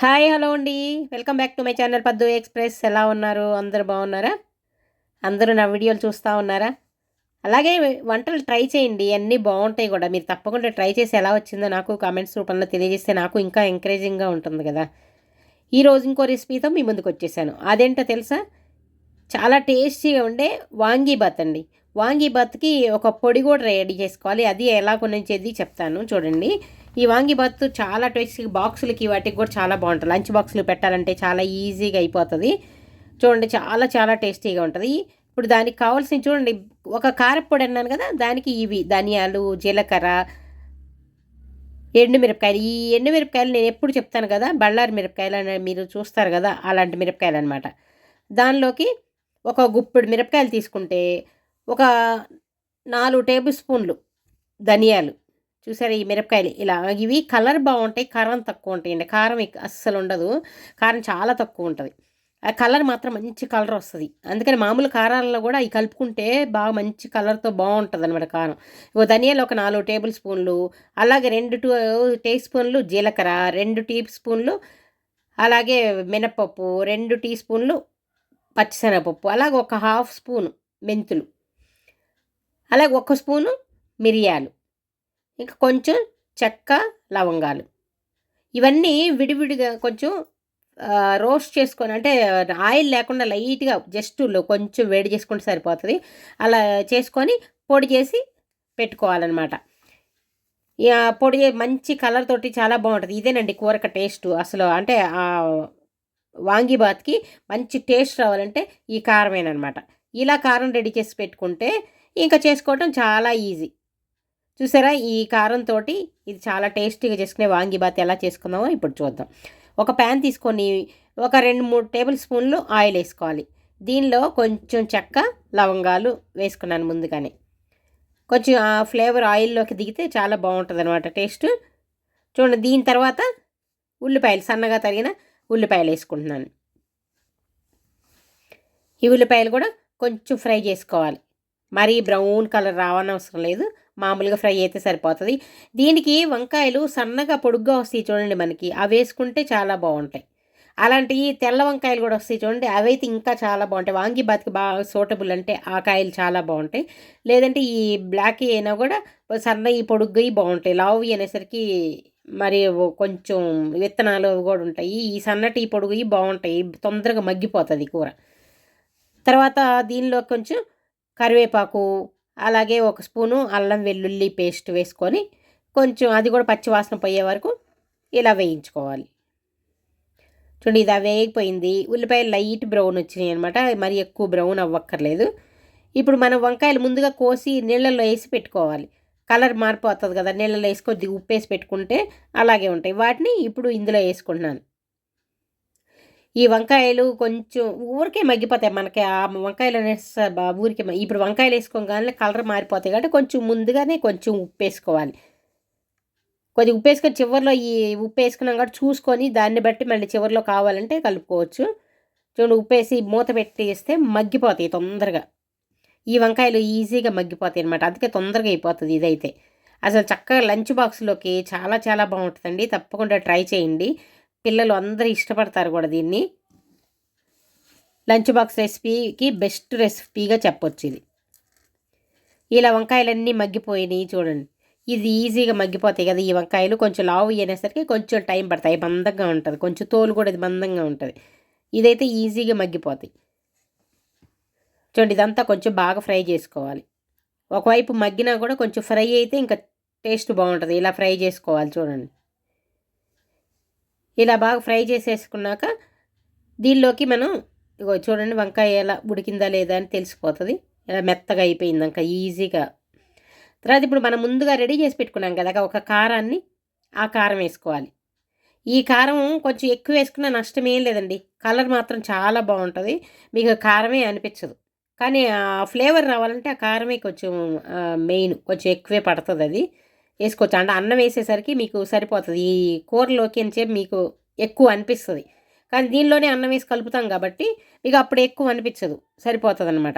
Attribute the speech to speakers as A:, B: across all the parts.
A: Hi hello అండి. Welcome back to my channel పద్దు express. ఎలా ఉన్నారు? అందరూ బాగున్నారా? అందరూ నా వీడియోలు చూస్తా ఉన్నారా? అలాగే వంటలు ట్రై చేయండి. అన్నీ బావుంటాయి గూడా. మీరు తప్పకుండా ట్రై చేసి ఎలా వచ్చిందో నాకు కామెంట్స్ రూపంలో తెలియజేస్తే నాకు ఇంకా ఎంకరేజింగ్‌గా ఉంటుంది గదా! ఈరోజు ఇంకో రెసిపీతో మీ ముందుకొచ్చేసాను. అదేంటో తెలుసా? చాలా టేస్టీగా ఉండే వాంగీబాత్ అండి. వాంగీబాత్‌కి ఒక పొడి కూడా రెడీ చేసుకోవాలి. అది ఎలా కొనిచ్చేది చెప్తాను చూడండి. ఈ వాంగీబాత్ చాలా టేస్టీ, బాక్సులకి వాటికి కూడా చాలా బాగుంటుంది. లంచ్ బాక్సులు పెట్టాలంటే చాలా ఈజీగా అయిపోతుంది. చూడండి, చాలా చాలా టేస్టీగా ఉంటుంది. ఇప్పుడు దానికి కావాల్సినవి చూడండి. ఒక కారప్పొడి అన్నాను కదా, దానికి ఇవి ధనియాలు, జీలకర్ర, ఎండుమిరపకాయలు. ఈ ఎండుమిరపకాయలు నేను ఎప్పుడు చెప్తాను కదా, బళ్ళారి మిరపకాయలు అని మీరు చూస్తారు కదా, అలాంటి మిరపకాయలు అనమాట. దానిలోకి ఒక గుప్పెడు మిరపకాయలు తీసుకుంటే ఒక 4 టేబుల్ స్పూన్లు ధనియాలు. చూసారా ఈ మిరపకాయలు ఇలా, ఇవి కలర్ బాగుంటాయి, కారం తక్కువ ఉంటాయండి. కారం అస్సలు ఉండదు, కారం చాలా తక్కువ ఉంటుంది. ఆ కలర్ మాత్రం మంచి కలర్ వస్తుంది. అందుకని మామూలు కారాలలో కూడా అవి కలుపుకుంటే బాగా మంచి కలర్తో బాగుంటుంది అనమాట కారం. ఓ ధనియాలు ఒక 4 టేబుల్ స్పూన్లు, అలాగే 2 టీ స్పూన్లు జీలకర్ర, 2 టీ స్పూన్లు అలాగే మినపప్పు, 2 టీ స్పూన్లు పచ్చిశనగపప్పు, అలాగే ఒక హాఫ్ స్పూను మెంతులు, అలాగే ఒక స్పూను మిరియాలు, ఇంకా కొంచెం చెక్క, లవంగాలు. ఇవన్నీ విడివిడిగా కొంచెం రోస్ట్ చేసుకొని, అంటే ఆయిల్ లేకుండా లైట్‌గా జస్ట్ కొంచెం వేడి చేసుకుంటే సరిపోతది. అలా చేసుకొని పొడి చేసి పెట్టుకోవాలనమాట. పొడి మంచి కలర్ తోటి చాలా బావుంటది. ఇదేనండి కూరక టేస్టు అసలు. అంటే వాంగీబాత్‌కి మంచి టేస్ట్ రావాలంటే ఈ కారమేననమాట. ఇలా కారం రెడీ చేసి పెట్టుకుంటే ఇంకా చేసుకోవటం చాలా ఈజీ. చూసారా? ఈ కారంతోటి ఇది చాలా టేస్టీగా చేసుకునే వాంగీబాత్ ఎలా చేసుకుందామో ఇప్పుడు చూద్దాం. ఒక ప్యాన్ తీసుకొని ఒక 2, 3 టేబుల్ స్పూన్లు ఆయిల్ ఏసుకోవాలి. దీనిలో కొంచెం చెక్క, లవంగాలు వేసుకున్నాను ముందుగానే. కొంచెం ఆ ఫ్లేవర్ ఆయిల్లోకి దిగితే చాలా బావుంటదనమాట టేస్టు. చూడండి, దీని తర్వాత ఉల్లిపాయలు, సన్నగా తరిగిన ఉల్లిపాయలేసుకుంటున్నాను. ఈ ఉల్లిపాయలు కూడా కొంచెం ఫ్రై చేసుకోవాలి. మరీ బ్రౌన్ కలర్ రావనవసరం లేదు. మామూలుగా ఫ్రై అయితే సరిపోతది. దీనికి వంకాయలు సన్నగా పొడుగ్గా వస్తాయి చూడండి మనకి. అవేసుకుంటే చాలా బావుంటాయి. అలాంటియి తెల్ల వంకాయలు గూడా వస్తాయి చూడండి. అవైతే ఇంకా చాలా బావుంటాయి. వాంగీబాత్‌కి బాగా సూటబుల్ అంటే ఆ కాయలు చాలా బావుంటాయి. లేదంటే ఈ బ్లాకీ అయినా గూడా సన్నయి, పొడుగ్గయి బావుంటాయి. లావుయి అనేసరికి మరి కొంచెం విత్తనాలు అవి గూడా ఉంటాయి. ఈ సన్నటి, పొడుగుయి బావుంటాయి. తొందరగా మగ్గిపోతది కూర. తర్వాత దీనిలో కొంచెం కరివేపాకు, అలాగే ఒక స్పూను అల్లం వెల్లుల్లి పేస్ట్ వేసుకొని కొంచెం అది కూడా పచ్చి వాసన పోయే వరకు ఇలా వేయించుకోవాలి. చూడండి, ఇది వేగిపోయింది. ఉల్లిపాయలు లైట్ బ్రౌన్ వచ్చినాయి అనమాట. మరి ఎక్కువ బ్రౌన్ అవ్వక్కర్లేదు. ఇప్పుడు మనం వంకాయలు ముందుగా కోసి నీళ్ళల్లో వేసి పెట్టుకోవాలి. కలర్ మారిపోతుంది కదా, నీళ్ళలో వేసి కొద్దిగా ఉప్పేసి పెట్టుకుంటే అలాగే ఉంటాయి. వాటిని ఇప్పుడు ఇందులో వేసుకుంటున్నాను. ఈ వంకాయలు కొంచెం ఊరికే మగ్గిపోతాయి మనకి. ఆ వంకాయలు అనేసి ఊరికే ఇప్పుడు వంకాయలు వేసుకోగానే కలర్ మారిపోతాయి కాబట్టి కొంచెం ముందుగానే కొంచెం ఉప్పేసుకోవాలి. కొద్దిగా ఉప్పేసుకొని చివరిలో ఈ ఉప్పేసుకున్నాం కాబట్టి చూసుకొని దాన్ని బట్టి మళ్ళీ చివరిలో కావాలంటే కలుపుకోవచ్చు. చూడండి, ఉప్పేసి మూత పెట్టేస్తే మగ్గిపోతాయి తొందరగా. ఈ వంకాయలు ఈజీగా మగ్గిపోతాయి అనమాట. అందుకే తొందరగా అయిపోతుంది ఇదైతే. అసలు చక్కగా లంచ్ బాక్స్‌లోకి చాలా చాలా బావుంటదండి. తప్పకుండా ట్రై చేయండి. పిల్లలు అందరూ ఇష్టపడతారు కూడా దీన్ని. లంచ్ బాక్స్ రెసిపీకి బెస్ట్ రెసిపీగా చెప్పొచ్చు ఇది. ఇలా వంకాయలన్నీ మగ్గిపోయినాయి చూడండి. ఇది ఈజీగా మగ్గిపోతాయి కదా ఈ వంకాయలు. కొంచెం లావు అనేసరికి కొంచెం టైం పడతాయి. మందంగా ఉంటుంది. కొంచెం తోలు కూడా ఇది మందంగా ఉంటుంది. ఇదైతే ఈజీగా మగ్గిపోతాయి. చూడండి, ఇదంతా కొంచెం బాగా ఫ్రై చేసుకోవాలి. ఒకవైపు మగ్గినా కూడా కొంచెం ఫ్రై అయితే ఇంకా టేస్ట్ బాగుంటుంది. ఇలా ఫ్రై చేసుకోవాలి చూడండి. ఇలా బాగా ఫ్రై చేసేసుకున్నాక దీనిలోకి మనం ఇగో చూడండి, వంకాయ ఎలా ఉడికిందా లేదా అని తెలిసిపోతుంది. ఇలా మెత్తగా అయిపోయింది ఇంకా ఈజీగా. తర్వాత ఇప్పుడు మనం ముందుగా రెడీ చేసి పెట్టుకున్నాం కదా ఒక కారాన్ని, ఆ కారం వేసుకోవాలి. ఈ కారం కొంచెం ఎక్కువ వేసుకున్నా నష్టమేం లేదండి. కలర్ మాత్రం చాలా బాగుంటుంది. మీకు కారమే అనిపించదు. కానీ ఆ ఫ్లేవర్ రావాలంటే ఆ కారమే కొంచెం మెయిన్. కొంచెం ఎక్కువే పడుతుంది అది. వేసుకోవచ్చు అంటే అన్నం వేసేసరికి మీకు సరిపోతుంది. ఈ కూరలోకి అని చెప్పి మీకు ఎక్కువ అనిపిస్తుంది. కానీ దీనిలోనే అన్నం వేసి కలుపుతాం కాబట్టి మీకు అప్పుడు ఎక్కువ అనిపించదు, సరిపోతుంది అనమాట.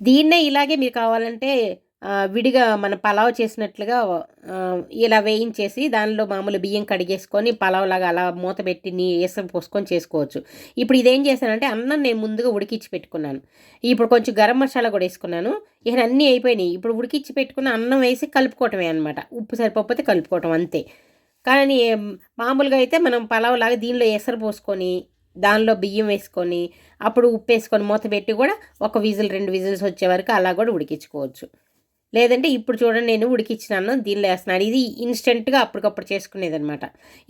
A: దీన్నే ఇలాగే మీరు కావాలంటే విడిగా మన పలావ్ చేసినట్లుగా ఇలా వేయించేసి దానిలో మామూలు బియ్యం కడిగేసుకొని పలావ్లాగా అలా మూత పెట్టి ఏసం పోసుకొని చేసుకోవచ్చు. ఇప్పుడు ఇదేం చేశానంటే అన్నం నేను ముందుగా ఉడికిచ్చి పెట్టుకున్నాను. ఇప్పుడు కొంచెం గరం మసాలా కూడా వేసుకున్నాను. ఇక అన్నీ అయిపోయినాయి. ఇప్పుడు ఉడికిచ్చి పెట్టుకున్న అన్నం వేసి కలుపుకోవటమే అనమాట. ఉప్పు సరిపోతే కలుపుకోవటం అంతే. కానీ మామూలుగా అయితే మనం పలావ్లాగా దీనిలో ఎసరు పోసుకొని దానిలో బియ్యం వేసుకొని అప్పుడు ఉప్పు వేసుకొని మూత పెట్టి కూడా 1 విజిల్ 2 విజిల్స్ వచ్చే వరకు అలా కూడా ఉడికించుకోవచ్చు. లేదంటే ఇప్పుడు చూడండి నేను ఉడికిచ్చినాను దీనిలో వేస్తున్నాను. ఇది ఇన్స్టెంట్గా అప్పటికప్పుడు చేసుకునేదనమాట.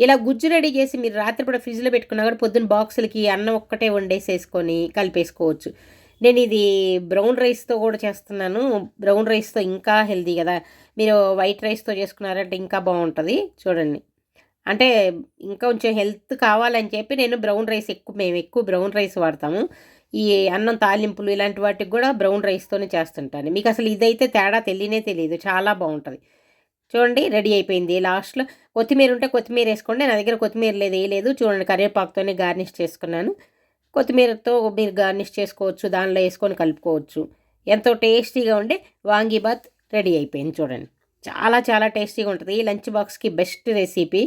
A: ఇలా గుజ్జు రెడీ చేసి మీరు రాత్రిపూట ఫ్రిడ్జ్లో పెట్టుకున్నా కూడా పొద్దున్న బాక్సులకి అన్నం ఒక్కటే వండేసేసుకొని కలిపేసుకోవచ్చు. నేను ఇది బ్రౌన్ రైస్తో కూడా చేస్తున్నాను. బ్రౌన్ రైస్తో ఇంకా హెల్తీ కదా. మీరు వైట్ రైస్తో చేసుకున్నారంటే ఇంకా బాగుంటుంది. చూడండి, అంటే ఇంకా కొంచెం హెల్త్ కావాలని చెప్పి నేను బ్రౌన్ రైస్ మేము ఎక్కువ బ్రౌన్ రైస్ వాడతాము. ఈ అన్నం తాలింపులు ఇలాంటి వాటికి కూడా బ్రౌన్ రైస్తోనే చేస్తుంటాను. మీకు అసలు ఇదైతే తేడా తెలియదు. చాలా బాగుంటుంది. చూడండి రెడీ అయిపోయింది. లాస్ట్లో కొత్తిమీర ఉంటే కొత్తిమీర వేసుకోండి. నా దగ్గర కొత్తిమీర లేదు. చూడండి కరివేపాకుతోనే గార్నిష్ చేసుకున్నాను. కొత్తిమీరతో మీరు గార్నిష్ చేసుకోవచ్చు. దానిలో వేసుకొని కలుపుకోవచ్చు. ఎంతో టేస్టీగా ఉండే వాంగీబాత్ రెడీ అయిపోయింది. చూడండి, చాలా చాలా టేస్టీగా ఉంటుంది. లంచ్ బాక్స్కి బెస్ట్ రెసిపీ.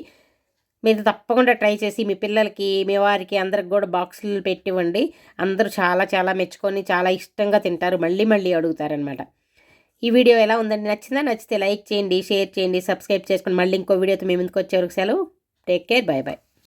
A: మీరు తప్పకుండా ట్రై చేసి మీ పిల్లలకి, మీ వారికి అందరికి కూడా బాక్సులు పెట్టివ్వండి. అందరూ చాలా చాలా మెచ్చుకొని చాలా ఇష్టంగా తింటారు. మళ్ళీ మళ్ళీ అడుగుతారనమాట. ఈ వీడియో ఎలా ఉందండి? నచ్చిందా? నచ్చితే లైక్ చేయండి, షేర్ చేయండి, సబ్స్క్రైబ్ చేసుకొని మళ్ళీ ఇంకో వీడియోతో మీ ముందుకు వచ్చే వరకు సెలవు. Take care. By by.